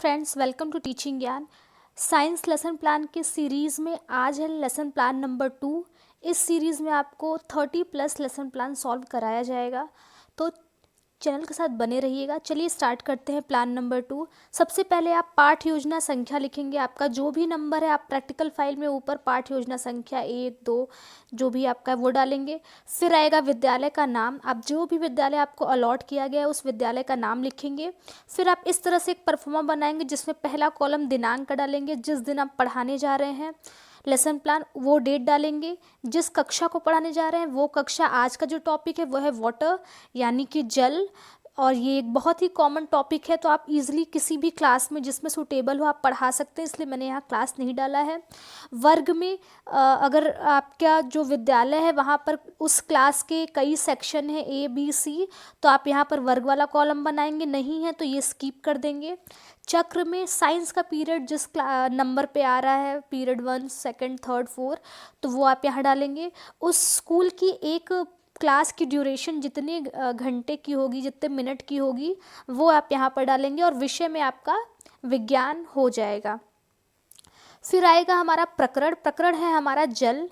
Friends, welcome to teaching ज्ञान। Science lesson plan के series में आज है लेसन प्लान नंबर 2। इस सीरीज़ में आपको 30+ लेसन प्लान सॉल्व कराया जाएगा, तो चैनल के साथ बने रहिएगा। चलिए स्टार्ट करते हैं प्लान नंबर 2। सबसे पहले आप पाठ योजना संख्या लिखेंगे। आपका जो भी नंबर है आप प्रैक्टिकल फाइल में ऊपर पाठ योजना संख्या 1, 2 जो भी आपका है वो डालेंगे। फिर आएगा विद्यालय का नाम। आप जो भी विद्यालय आपको अलॉट किया गया है उस विद्यालय का नाम लिखेंगे। फिर आप इस तरह से एक परफॉर्मा बनाएंगे जिसमें पहला कॉलम दिनांक का डालेंगे, जिस दिन आप पढ़ाने जा रहे हैं लेसन प्लान वो डेट डालेंगे। जिस कक्षा को पढ़ाने जा रहे हैं वो कक्षा, आज का जो टॉपिक है वो है वाटर यानी कि जल, और ये एक बहुत ही कॉमन टॉपिक है, तो आप इजीली किसी भी क्लास में जिसमें सूटेबल हो आप पढ़ा सकते हैं, इसलिए मैंने यहाँ क्लास नहीं डाला है। वर्ग में अगर आपका जो विद्यालय है वहाँ पर उस क्लास के कई सेक्शन है A, B, C, तो आप यहाँ पर वर्ग वाला कॉलम बनाएंगे, नहीं है तो ये स्किप कर देंगे। चक्र में साइंस का पीरियड जिस नंबर पे आ रहा है, पीरियड 1, 2, 3, 4, तो वो आप यहाँ डालेंगे। उस स्कूल की एक क्लास की ड्यूरेशन जितने घंटे की होगी, जितने मिनट की होगी, वो आप यहाँ पर डालेंगे और विषय में आपका विज्ञान हो जाएगा। फिर आएगा हमारा प्रकरण। प्रकरण है हमारा जल,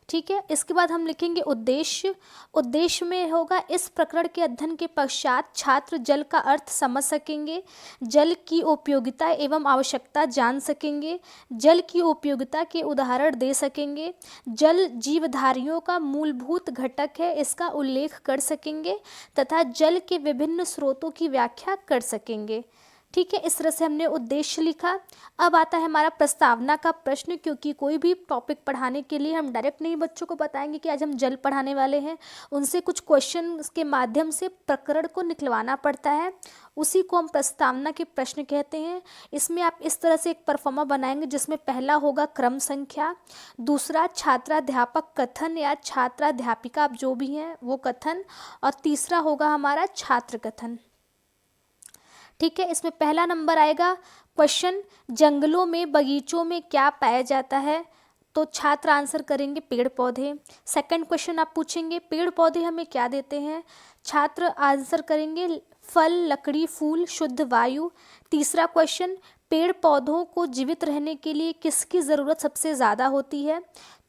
ठीक है। इसके बाद हम लिखेंगे उद्देश्य। उद्देश्य में होगा इस प्रकरण के अध्ययन के पश्चात छात्र जल का अर्थ समझ सकेंगे, जल की उपयोगिता एवं आवश्यकता जान सकेंगे, जल की उपयोगिता के उदाहरण दे सकेंगे, जल जीवधारियों का मूलभूत घटक है इसका उल्लेख कर सकेंगे तथा जल के विभिन्न स्रोतों की व्याख्या कर सकेंगे, ठीक है। इस तरह से हमने उद्देश्य लिखा। अब आता है हमारा प्रस्तावना का प्रश्न, क्योंकि कोई भी टॉपिक पढ़ाने के लिए हम डायरेक्ट नहीं बच्चों को बताएंगे कि आज हम जल पढ़ाने वाले हैं, उनसे कुछ क्वेश्चन के माध्यम से प्रकरण को निकलवाना पड़ता है, उसी को हम प्रस्तावना के प्रश्न कहते हैं। इसमें आप इस तरह से एक परफॉर्मा बनाएंगे जिसमें पहला होगा क्रम संख्या, दूसरा छात्राध्यापक कथन या छात्राध्यापिका आप जो भी हैं वो कथन, और तीसरा होगा हमारा छात्र कथन, ठीक है। इसमें पहला नंबर आएगा क्वेश्चन, जंगलों में बगीचों में क्या पाया जाता है, तो छात्र आंसर करेंगे पेड़ पौधे। सेकंड क्वेश्चन आप पूछेंगे पेड़ पौधे हमें क्या देते हैं, छात्र आंसर करेंगे फल, लकड़ी, फूल, शुद्ध वायु। तीसरा क्वेश्चन, पेड़ पौधों को जीवित रहने के लिए किसकी ज़रूरत सबसे ज़्यादा होती है,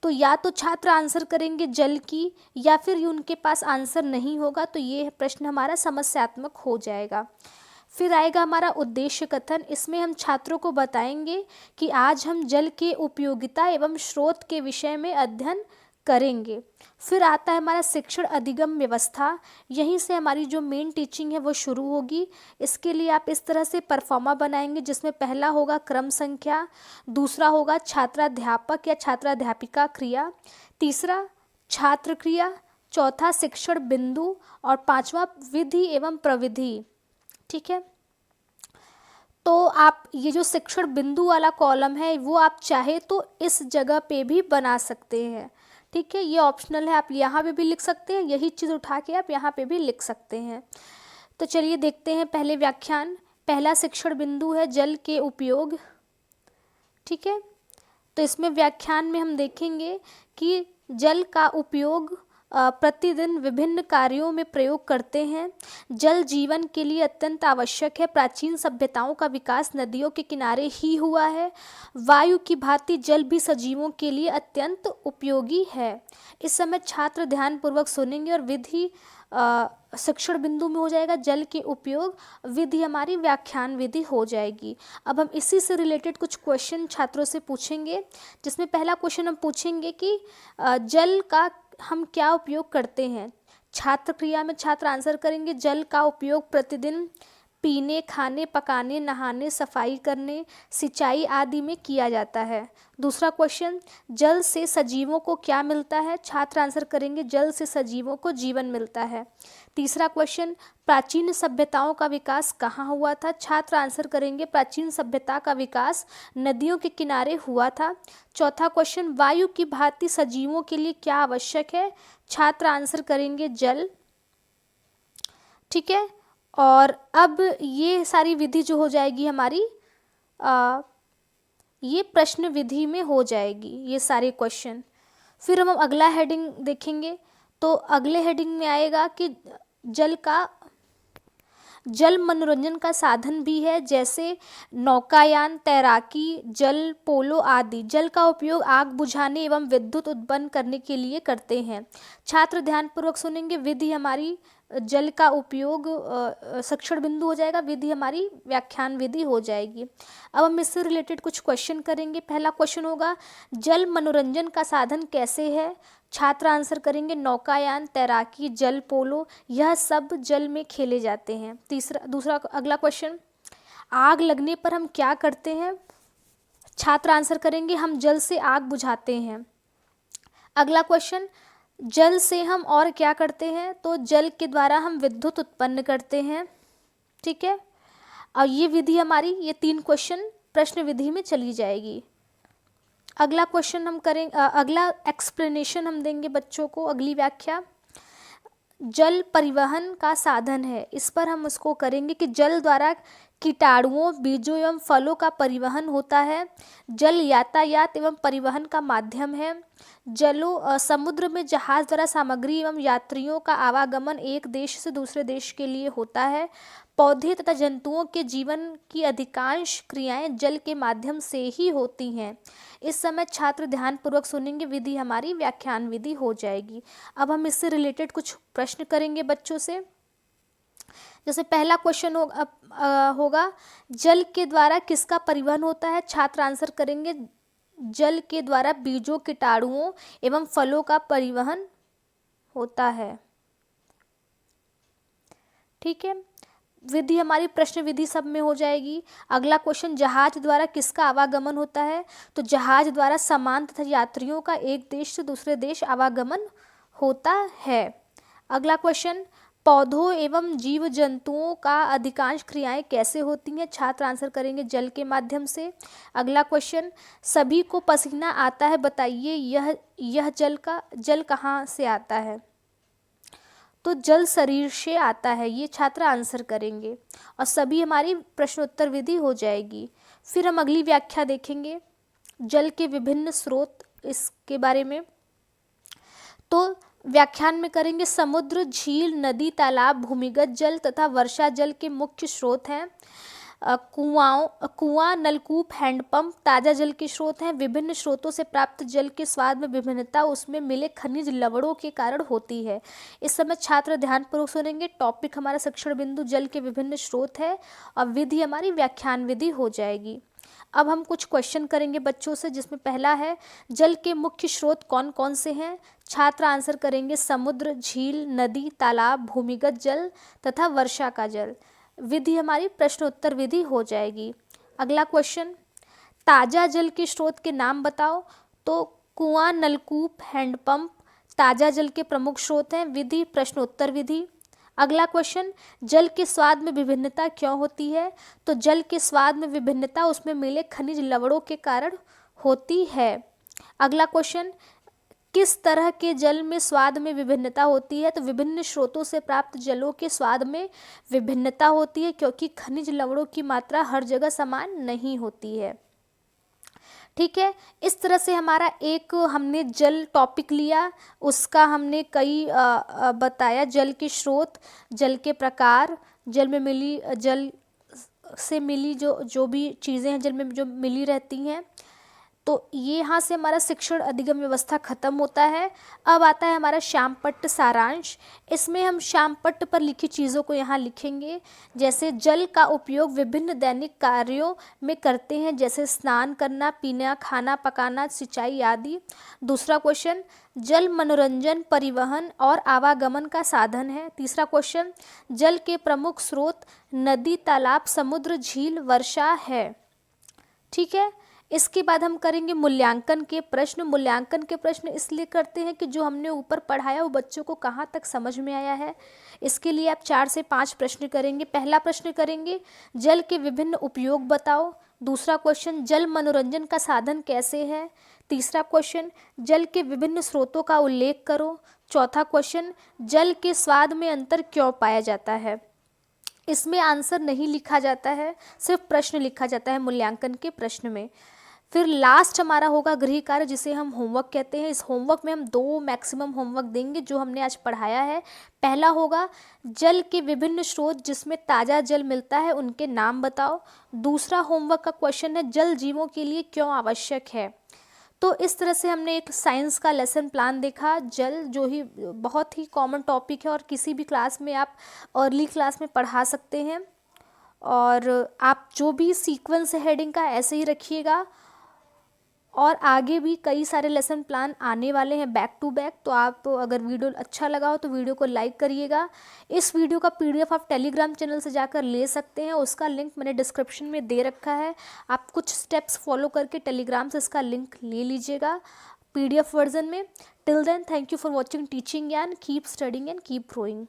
तो या तो छात्र आंसर करेंगे जल की, या फिर उनके पास आंसर नहीं होगा तो ये प्रश्न हमारा समस्यात्मक हो जाएगा। फिर आएगा हमारा उद्देश्य कथन। इसमें हम छात्रों को बताएंगे कि आज हम जल के उपयोगिता एवं स्रोत के विषय में अध्ययन करेंगे। फिर आता है हमारा शिक्षण अधिगम व्यवस्था। यहीं से हमारी जो मेन टीचिंग है वो शुरू होगी। इसके लिए आप इस तरह से परफॉर्मा बनाएंगे जिसमें पहला होगा क्रम संख्या, दूसरा होगा छात्राध्यापक या छात्राध्यापिका क्रिया, तीसरा छात्र क्रिया, चौथा शिक्षण बिंदु, और पांचवा विधि एवं प्रविधि, ठीक है। तो आप ये जो शिक्षण बिंदु वाला कॉलम है वो आप चाहे तो इस जगह पे भी बना सकते हैं, ठीक है। ये ऑप्शनल है, आप यहाँ पे भी लिख सकते हैं, यही चीज़ उठा के आप यहाँ पे भी लिख सकते हैं। तो चलिए देखते हैं पहले व्याख्यान। पहला शिक्षण बिंदु है जल के उपयोग, ठीक है। तो इसमें व्याख्यान में हम देखेंगे कि जल का उपयोग प्रतिदिन विभिन्न कार्यों में प्रयोग करते हैं। जल जीवन के लिए अत्यंत आवश्यक है। प्राचीन सभ्यताओं का विकास नदियों के किनारे ही हुआ है। वायु की भांति जल भी सजीवों के लिए अत्यंत उपयोगी है। इस समय छात्र ध्यानपूर्वक सुनेंगे और विधि शिक्षण बिंदु में हो जाएगा जल के उपयोग, विधि हमारी व्याख्यान विधि हो जाएगी। अब हम इसी से रिलेटेड कुछ क्वेश्चन छात्रों से पूछेंगे, जिसमें पहला क्वेश्चन हम पूछेंगे कि जल का हम क्या उपयोग करते हैं। छात्र क्रिया में छात्र आंसर करेंगे जल का उपयोग प्रतिदिन पीने, खाने, पकाने, नहाने, सफाई करने, सिंचाई आदि में किया जाता है। दूसरा क्वेश्चन, जल से सजीवों को क्या मिलता है, छात्र आंसर करेंगे जल से सजीवों को जीवन मिलता है। तीसरा क्वेश्चन, प्राचीन सभ्यताओं का विकास कहाँ हुआ था, छात्र आंसर करेंगे प्राचीन सभ्यता का विकास नदियों के किनारे हुआ था। चौथा क्वेश्चन, वायु की भांति सजीवों के लिए क्या आवश्यक है, छात्र आंसर करेंगे जल, ठीक है। और अब ये सारी विधि जो हो जाएगी हमारी ये प्रश्न विधि में हो जाएगी ये सारे क्वेश्चन। फिर हम अगला हेडिंग देखेंगे, तो अगले हेडिंग में आएगा कि जल मनोरंजन का साधन भी है, जैसे नौकायान, तैराकी, जल पोलो आदि। जल का उपयोग आग बुझाने एवं विद्युत उत्पन्न करने के लिए करते हैं। छात्र ध्यानपूर्वक सुनेंगे। विधि हमारी जल का उपयोग शिक्षण बिंदु हो जाएगा, विधि हमारी व्याख्यान विधि हो जाएगी। अब हम इससे रिलेटेड कुछ क्वेश्चन करेंगे। पहला क्वेश्चन होगा, जल मनोरंजन का साधन कैसे है? छात्र आंसर करेंगे, नौकायान, तैराकी, जल पोलो, यह सब जल में खेले जाते हैं। अगला क्वेश्चन, आग लगने पर हम क्या करते हैं? छात्र आंसर करेंगे, हम जल से आग बुझाते हैं। अगला क्वेश्चन, जल से हम और क्या करते हैं? तो जल के द्वारा हम विद्युत उत्पन्न करते हैं। ठीक है, और ये विधि हमारी, ये 3 क्वेश्चन प्रश्न विधि में चली जाएगी। अगला क्वेश्चन हम करें, अगला एक्सप्लेनेशन हम देंगे बच्चों को, अगली व्याख्या। जल परिवहन का साधन है, इस पर हम उसको करेंगे कि जल द्वारा कीटाणुओं, बीजों एवं फलों का परिवहन होता है। जल यातायात एवं परिवहन का माध्यम है। समुद्र में जहाज द्वारा सामग्री एवं यात्रियों का आवागमन एक देश से दूसरे देश के लिए होता है। पौधे तथा जंतुओं के जीवन की अधिकांश क्रियाएं जल के माध्यम से ही होती हैं। इस समय छात्र ध्यानपूर्वक सुनेंगे, विधि हमारी व्याख्यान विधि हो जाएगी। अब हम इससे रिलेटेड कुछ प्रश्न करेंगे बच्चों से। जैसे पहला क्वेश्चन होगा, जल के द्वारा किसका परिवहन होता है? छात्र आंसर करेंगे, जल के द्वारा बीजों, कीटाणुओं एवं फलों का परिवहन होता है। ठीक है, विधि हमारी प्रश्न विधि सब में हो जाएगी। अगला क्वेश्चन, जहाज द्वारा किसका आवागमन होता है? तो जहाज द्वारा सामान तथा यात्रियों का एक देश से दूसरे देश आवागमन होता है। अगला क्वेश्चन, पौधों एवं जीव जंतुओं का अधिकांश क्रियाएं कैसे होती हैं? छात्र आंसर करेंगे, जल के माध्यम से। अगला क्वेश्चन, सभी को पसीना आता है, बताइए यह जल कहाँ से आता है? तो जल शरीर से आता है, ये छात्र आंसर करेंगे। और सभी हमारी प्रश्नोत्तर विधि हो जाएगी। फिर हम अगली व्याख्या देखेंगे, जल के विभिन्न स्रोत, इसके बारे में। तो व्याख्यान में करेंगे, समुद्र, झील, नदी, तालाब भूमिगत जल तथा वर्षा जल के मुख्य स्रोत हैं। कुआं, नलकूप, हैंडपंप ताज़ा जल के स्रोत हैं। विभिन्न स्रोतों से प्राप्त जल के स्वाद में विभिन्नता उसमें मिले खनिज लवणों के कारण होती है। इस समय छात्र ध्यानपूर्वक सुनेंगे। टॉपिक हमारा शिक्षण बिंदु जल के विभिन्न स्रोत है और विधि हमारी व्याख्यान विधि हो जाएगी। अब हम कुछ क्वेश्चन करेंगे बच्चों से, जिसमें पहला है, जल के मुख्य स्रोत कौन कौन से हैं? छात्र आंसर करेंगे, समुद्र, झील, नदी, तालाब, भूमिगत जल तथा वर्षा का जल। विधि हमारी प्रश्नोत्तर विधि हो जाएगी। अगला क्वेश्चन, ताज़ा जल के स्रोत के नाम बताओ। तो कुआं, नलकूप, हैंडपंप ताज़ा जल के प्रमुख स्रोत हैं। विधि प्रश्नोत्तर विधि। अगला क्वेश्चन, जल के स्वाद में विभिन्नता क्यों होती है? तो जल के स्वाद में विभिन्नता उसमें मिले खनिज लवणों के कारण होती है। अगला क्वेश्चन, किस तरह के जल में स्वाद में विभिन्नता होती है? तो विभिन्न स्रोतों से प्राप्त जलों के स्वाद में विभिन्नता होती है, क्योंकि खनिज लवणों की मात्रा हर जगह समान नहीं होती है। ठीक है, इस तरह से हमारा एक हमने जल टॉपिक लिया, उसका हमने कई बताया, जल के स्रोत, जल के प्रकार, जल में मिली, जल से मिली जो भी चीज़ें हैं जल में जो मिली रहती हैं। तो ये यहाँ से हमारा शिक्षण अधिगम व्यवस्था खत्म होता है। अब आता है हमारा श्यामपट्ट सारांश। इसमें हम श्यामपट्ट पर लिखी चीज़ों को यहाँ लिखेंगे, जैसे जल का उपयोग विभिन्न दैनिक कार्यों में करते हैं, जैसे स्नान करना, पीना, खाना पकाना, सिंचाई आदि। दूसरा क्वेश्चन, जल मनोरंजन, परिवहन और आवागमन का साधन है। तीसरा क्वेश्चन, जल के प्रमुख स्रोत नदी, तालाब, समुद्र, झील, वर्षा है। ठीक है, इसके बाद हम करेंगे मूल्यांकन के प्रश्न। मूल्यांकन के प्रश्न इसलिए करते हैं कि जो हमने ऊपर पढ़ाया वो बच्चों को कहाँ तक समझ में आया है। इसके लिए आप 4 से 5 प्रश्न करेंगे। पहला प्रश्न करेंगे, जल के विभिन्न उपयोग बताओ। दूसरा क्वेश्चन, जल मनोरंजन का साधन कैसे है। तीसरा क्वेश्चन, जल के विभिन्न स्रोतों का उल्लेख करो। चौथा क्वेश्चन, जल के स्वाद में अंतर क्यों पाया जाता है। इसमें आंसर नहीं लिखा जाता है, सिर्फ प्रश्न लिखा जाता है मूल्यांकन के प्रश्न में। फिर लास्ट हमारा होगा गृह कार्य, जिसे हम होमवर्क कहते हैं। इस होमवर्क में हम 2 मैक्सिमम होमवर्क देंगे जो हमने आज पढ़ाया है। पहला होगा जल के विभिन्न स्रोत जिसमें ताज़ा जल मिलता है उनके नाम बताओ। दूसरा होमवर्क का क्वेश्चन है जल जीवों के लिए क्यों आवश्यक है। तो इस तरह से हमने एक साइंस का लेसन प्लान देखा। जल जो ही बहुत ही कॉमन टॉपिक है और किसी भी क्लास में आप अर्ली क्लास में पढ़ा सकते हैं। और आप जो भी सीक्वेंस है हेडिंग का ऐसे ही रखिएगा। और आगे भी कई सारे लेसन प्लान आने वाले हैं बैक टू बैक। तो आप अगर वीडियो अच्छा लगा हो तो वीडियो को लाइक करिएगा। इस वीडियो का पीडीएफ आप टेलीग्राम चैनल से जाकर ले सकते हैं, उसका लिंक मैंने डिस्क्रिप्शन में दे रखा है। आप कुछ स्टेप्स फॉलो करके टेलीग्राम से इसका लिंक ले लीजिएगा पीडीएफ वर्जन में। Till then, thank you for watching teaching Gyan. Keep studying and keep growing.